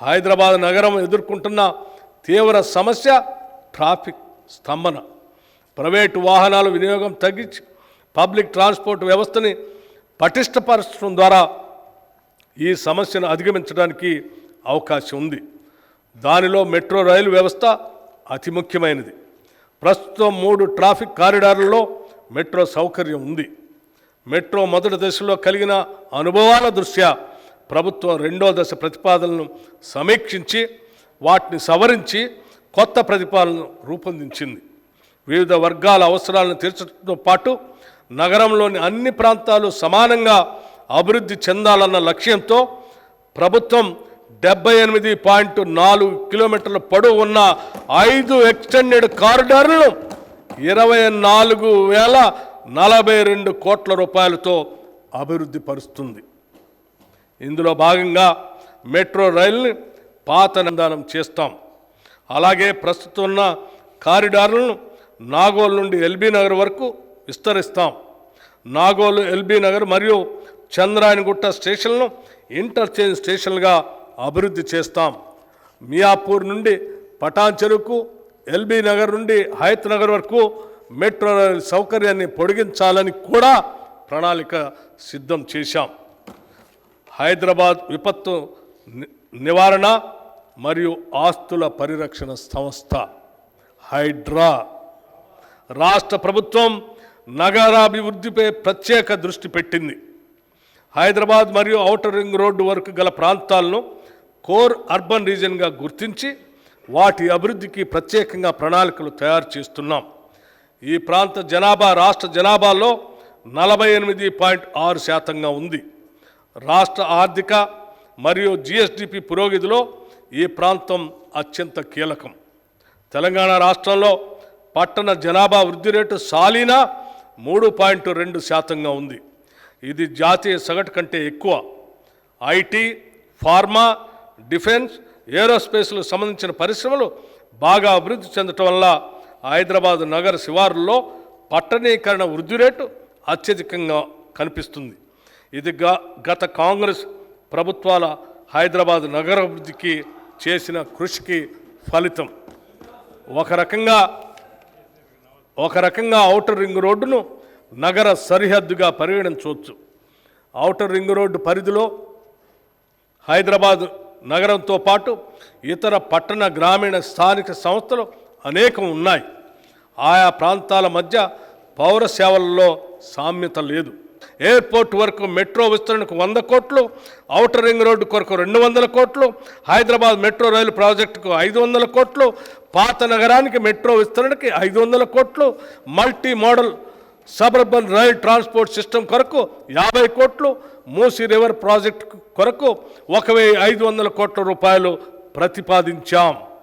హైదరాబాద్ నగరం ఎదుర్కొంటున్న తీవ్ర సమస్య ట్రాఫిక్ స్తంభన. ప్రైవేటు వాహనాల వినియోగం తగ్గించి పబ్లిక్ ట్రాన్స్పోర్ట్ వ్యవస్థని పటిష్టపరచడం ద్వారా ఈ సమస్యను అధిగమించడానికి అవకాశం ఉంది. దానిలో మెట్రో రైలు వ్యవస్థ అతి ముఖ్యమైనది. ప్రస్తుతం 3 ట్రాఫిక్ కారిడార్లలో మెట్రో సౌకర్యం ఉంది. మెట్రో మొదటి దశలో కలిగిన అనుభవాల దృష్ట్యా ప్రభుత్వం 2వ దశ ప్రతిపాదనలను సమీక్షించి వాటిని సవరించి కొత్త ప్రతిపాదనను రూపొందించింది. వివిధ వర్గాల అవసరాలను తీర్చడంతో పాటు నగరంలోని అన్ని ప్రాంతాలు సమానంగా అభివృద్ధి చెందాలన్న లక్ష్యంతో ప్రభుత్వం 78.4 కిలోమీటర్ల పొడవు ఉన్న 5 ఎక్స్టెండెడ్ కారిడార్లను 24,042 కోట్ల రూపాయలతో అభివృద్ధి పరుస్తుంది. ఇందులో భాగంగా మెట్రో రైలుని పాత నిందానం చేస్తాం. అలాగే ప్రస్తుతం ఉన్న కారిడార్లను నాగోల్ నుండి ఎల్బీ నగర్ వరకు విస్తరిస్తాం. నాగోలు, ఎల్బీ నగర్ మరియు చంద్రాయణగుట్ట స్టేషన్లను ఇంటర్చేంజ్ స్టేషన్లుగా అభివృద్ధి చేస్తాం. మియాపూర్ నుండి పటాన్ చెరువుకు, ఎల్బీ నగర్ నుండి హయత్ నగర్ వరకు మెట్రో రైలు సౌకర్యాన్ని పొడిగించాలని కూడా ప్రణాళిక సిద్ధం చేశాం. హైదరాబాద్ విపత్తు నివారణ మరియు ఆస్తుల పరిరక్షణ సంస్థ హైడ్రా రాష్ట్ర ప్రభుత్వం నగరాభివృద్ధిపై ప్రత్యేక దృష్టి పెట్టింది. హైదరాబాద్ మరియు ఔటర్ రింగ్ రోడ్డు వరకు గల ప్రాంతాలను కోర్ అర్బన్ రీజియన్గా గుర్తించి వాటి అభివృద్ధికి ప్రత్యేకంగా ప్రణాళికలు తయారు చేస్తున్నాం. ఈ ప్రాంత జనాభా రాష్ట్ర జనాభాలో 48.6% ఉంది. రాష్ట్ర ఆర్థిక మరియు GSDP పురోగతిలో ఈ ప్రాంతం అత్యంత కీలకం. తెలంగాణ రాష్ట్రంలో పట్టణ జనాభా వృద్ధి రేటు సాలీనా 3.2% ఉంది. ఇది జాతీయ సగటు కంటే ఎక్కువ. ఐటీ, ఫార్మా, డిఫెన్స్, ఏరోస్పేస్లకు సంబంధించిన పరిశ్రమలు బాగా అభివృద్ధి చెందటం వల్ల హైదరాబాద్ నగర శివారుల్లో పట్టణీకరణ వృద్ధి రేటు అత్యధికంగా కనిపిస్తుంది. ఇది గత కాంగ్రెస్ ప్రభుత్వాల హైదరాబాద్ నగరాభివృద్ధికి చేసిన కృషికి ఫలితం. ఒక రకంగా ఔటర్ రింగ్ రోడ్డును నగర సరిహద్దుగా పరిగణించవచ్చు. ఔటర్ రింగ్ రోడ్డు పరిధిలో హైదరాబాద్ నగరంతో పాటు ఇతర పట్టణ, గ్రామీణ, స్థానిక సంస్థలు అనేకం ఉన్నాయి. ఆయా ప్రాంతాల మధ్య పౌర సేవలలో సామ్యత లేదు. ఎయిర్పోర్ట్ వరకు మెట్రో విస్తరణకు 100 కోట్లు, ఔటర్ రింగ్ రోడ్డు కొరకు 200 కోట్లు, హైదరాబాద్ మెట్రో రైలు ప్రాజెక్టుకు 500 కోట్లు, పాత నగరానికి మెట్రో విస్తరణకి 500 కోట్లు, multi modal suburban rail transport system కొరకు 50 కోట్లు, మూసీ రివర్ ప్రాజెక్టు కొరకు 1,500 కోట్ల రూపాయలు ప్రతిపాదించాం.